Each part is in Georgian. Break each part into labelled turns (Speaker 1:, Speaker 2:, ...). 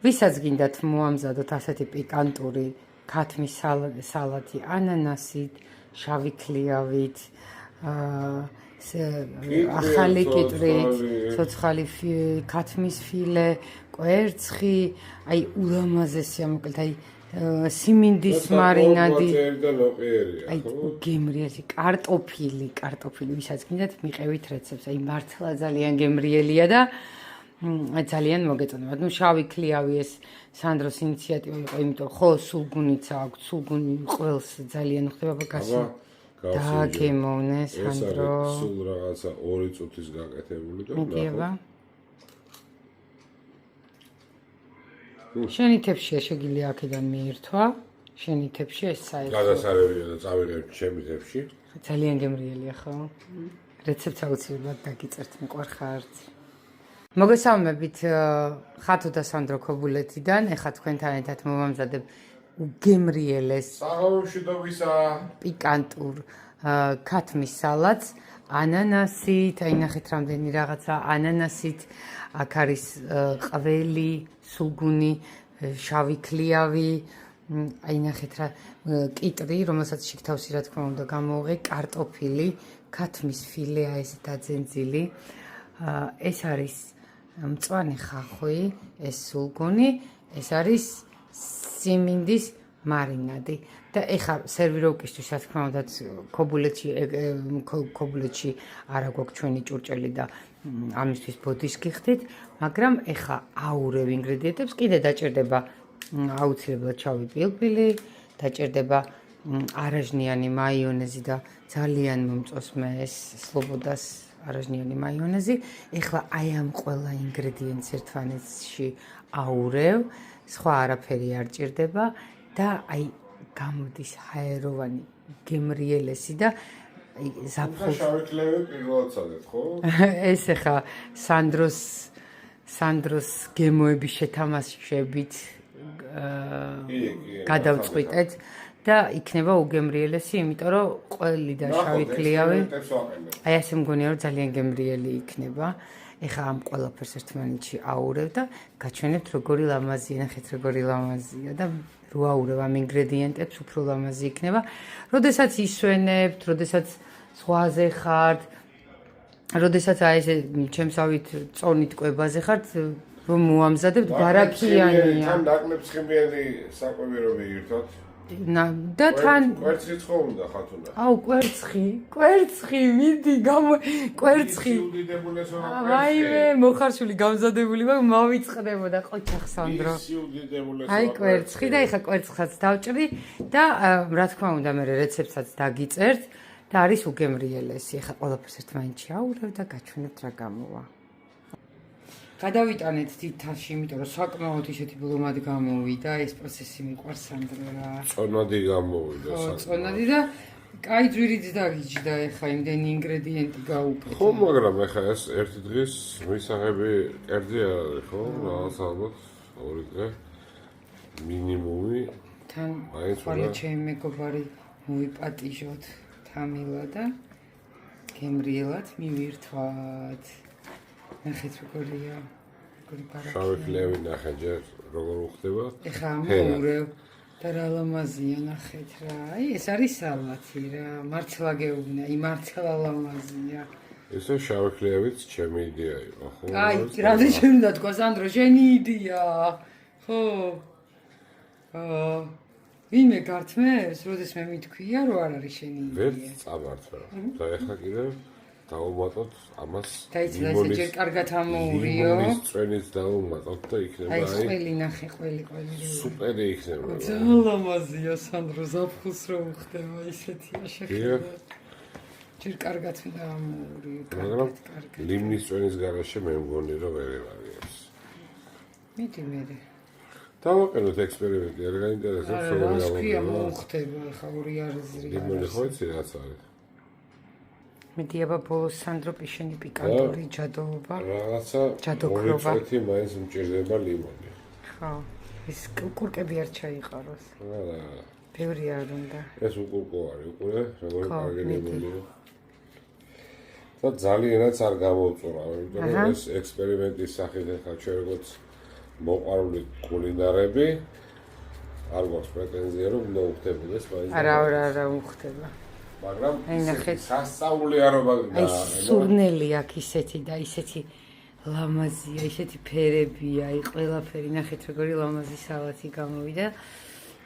Speaker 1: ვისაც გინდათ მოამზადოთ ასეთი პიკანტური ქათმის სალათი ანანასით, შავი ქლიავით, ახალი კიტრით, ცოცხალი ქათმის ფილე, კვერცხი, აი ულამაზესია, მოკლედ აი სიმინდის მარინადი. აი გემრიელი კარტოფილი, ვისაც გინდათ მიყევით რეცეპტს. აი მართლა ძალიან გემრიელია და ძალიან მოგეწონება. ნუ შავი ქლიავი ეს სანდროს ინიციატივა იყო, იმიტომ ხო სულგუნიც აქვს, სულგუნი ყველს ძალიან ხდება ბაგაში. დაგემოვნე სანდრო.
Speaker 2: ეს არის სულ რაღაცა 2 წუთის გაკეთებული და
Speaker 1: მიდიება. შენი თეფშია შეგიძლია აქედან მიირთვა. შენი თეფში ეს საერთოდ
Speaker 2: გადასარევია და წავიღებ ჩემი თეფში.
Speaker 1: ძალიან გემრიელია ხო? რეცეპტს აუცილებლად დაგიწერთ, მიყვარხართ. მოგესალმებით ხათო და სანდრო ქობულეთიდან. ეხლა თქვენთან ერთად მოვამზადებ უგემრიელეს
Speaker 2: საღამომშვიდობისა
Speaker 1: პიკანტურ ქათმის სალათს ანანასით. აი ნახეთ რამდენი რაღაცა ანანასით. აქ არის ყველი, სულგუნი, შავი ქლიავი. აი ნახეთ რა კიტრი, რომელსაც შიგთავსი რა თქმა უნდა გამოვიღე, კარტოფილი, ქათმის ფილეა ეს დაძენძილი. ეს არის მწვანე ხახვი, ეს სულგუნი, ეს არის სიმინდის მარინადი. და ეხა სერვიროვკისთვის რა თქმა უნდა ქობულეთში არა გვაქვს ჩვენი ჭურჭელი და ამისთვის ბოდის გიხდით, მაგრამ ეხა აურევ ინგრედიენტებს, კიდე დაჭირდება აუცილებლად შავი პილპილი, დაჭირდება არაჟნიანი მაიონეზი და ძალიან მომწონს მე ეს სლობოდას არაჟნიანი მაიონეზი. ეხლა აი ამ ყველა ინგრედიენტს ერთმანეთში აურევ, სხვა არაფერი არ ჭირდება და აი გამოდის ჰაეროვანი გემრიელესი და
Speaker 2: ზაფხულს შავი ქლევი პირველად წადეთ, ხო?
Speaker 1: ეს ეხა სანდროს გემოების შეთამაშებით გადავწყვიტეთ და იქნება უგემრიელესი, იმიტომ რომ ყველი და შავი ქლიავი აი ასე მგონია რომ ძალიან გემრიელი იქნება. ეხა ამ ყველაფერს ერთმანეთში აურევ და გაჩვენებთ როგორი ლამაზია, ნახეთ როგორი ლამაზია და რო აურევ ამ ინგრედიენტებს უფრო ლამაზი იქნება. როდესაც ისვენებთ, როდესაც ზღვაზე ხართ, როდესაც აი ესე ჩემსავით წონით კვებაზე ხართ, რომ მოამზადებთ ბარაქიანია.
Speaker 2: თან ნაკლებს ხიმიანი საკვები რომ მიირთოთ.
Speaker 1: და თან
Speaker 2: კვერცხიც ხო უნდა ხათუნა.
Speaker 1: აუ კვერცხი, მიდი კვერცხი. ვაიმე, მოხარშული გამზადებული მაგრამ მავიწყდებოდა ყოჩახ სანდრო. აი კვერცხი და ეხა კვერცხსაც დავჭრი და რა თქმა უნდა მე რეცეპტსაც დაგიწერთ და არის უგემრიელესი. ეხა ყველაფერს ერთმანეთში აურევ და გაჩვენებთ რა გამოვა. გადავიტანეთ თითაში, იმიტომ რომ საკმაოდ ისეთი ბლომად გამოვიდა, ეს პროცესი მიყვარს სანდრო რა.
Speaker 2: წონადი გამოვიდა საკმაოდ.
Speaker 1: წონადი და კაი ძვირიც დაგიჯდა ეხა იმდენი ინგრედიენტი გაუკეთე.
Speaker 2: ხო, მაგრამ ეხა ეს ერთი დღის მისაღები კერძი არ არის, ხო? რაღაც ალბათ 2 დღე მინიმუმი.
Speaker 1: თან ხვალე ჩემი მეგობარი მოიპატიჟოთ თამილა და გემრიელად მივირთვათ. ნახეთ როგორია, როგორი ბარაქია.
Speaker 2: შავი ქლევი ნახე ჯერ როგორ უხდება.
Speaker 1: ეხა ამოურევ და რა ლამაზია ნახეთ რა. აი ეს არის სალათი რა. მართლა გეუბნა, მართლა ლამაზია.
Speaker 2: ესე შავი ქლევიც ჩემი იდეა იყო, ხო?
Speaker 1: აი, რამდენი შენ უნდა თქვა სანდრო, შენი იდეა. ხო. ვინმე გართმევს, როდეს მე მითქვია, რომ არ არის შენი იდეა.
Speaker 2: ვერ წამართვა. და ეხლა კიდევ დაუმატოთ ამას
Speaker 1: ლიმონის ჯერ კარგად ამოურიო.
Speaker 2: ლიმონის წვენით დაუმატოთ და იქნება
Speaker 1: აი ყველი ნახე, ყველი.
Speaker 2: სუპერი იქნება.
Speaker 1: ძალიან ლამაზია სანდრო, ზაფხულს რო უხდება ისეთია შეხედა. ჯერ კარგად უნდა ამოურიო.
Speaker 2: მაგრამ ლიმონის წვენის გარშე მე მგონი რომ ვერ არის.
Speaker 1: მიდი მე.
Speaker 2: დავაყენოთ ექსპერიმენტი, არ გაინტერესებს
Speaker 1: როგორ გამოხდება. მოხდება ხა ორი არზრი.
Speaker 2: ლიმონი ხო იცი რაც არის?
Speaker 1: მედიება ბოლოს სანდრო პიშენი პიკანტური ჯადოობა.
Speaker 2: რაღაცა
Speaker 1: ჯადოქრობა.
Speaker 2: მოიწეთი მაინც მჭირდება ლიმონი.
Speaker 1: ხო. ეს კურკები არ ჩაიყაროს.
Speaker 2: არა.
Speaker 1: ბევრი არ უნდა.
Speaker 2: ეს უკურკო არის, უკვე როგორი კარგი ლიმონია. და ძალიანაც არ გამოვწურავ, იმიტომ რომ ეს ექსპერიმენტის სახით ახლა ჩვენ როგორც მოყვარული კულინარები არ გვაქვს პრეტენზია რომ უნდა უხდებოდეს მაინც
Speaker 1: არა უხდება
Speaker 2: მაგრამ
Speaker 1: აი ნახეთ
Speaker 2: სასწაულია რომ
Speaker 1: აი სურნელი აქვს ისეთი და ისეთი ლამაზია ისეთი ფერებია აი ყველაფერი ნახეთ როგორი ლამაზი სალათი გამოვიდა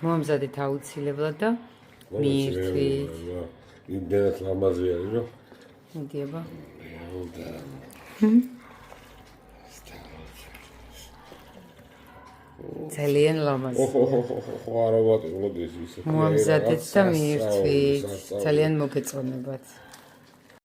Speaker 1: მომზადეთ აუცილებლად და მიირთვით
Speaker 2: იმდენად ლამაზი არის რომ
Speaker 1: მიდიება ძალიან ლამაზი
Speaker 2: ხო არაბატი მოდის ისე
Speaker 1: მომზადეთ და მიირთვით ძალიან მოგეწონებათ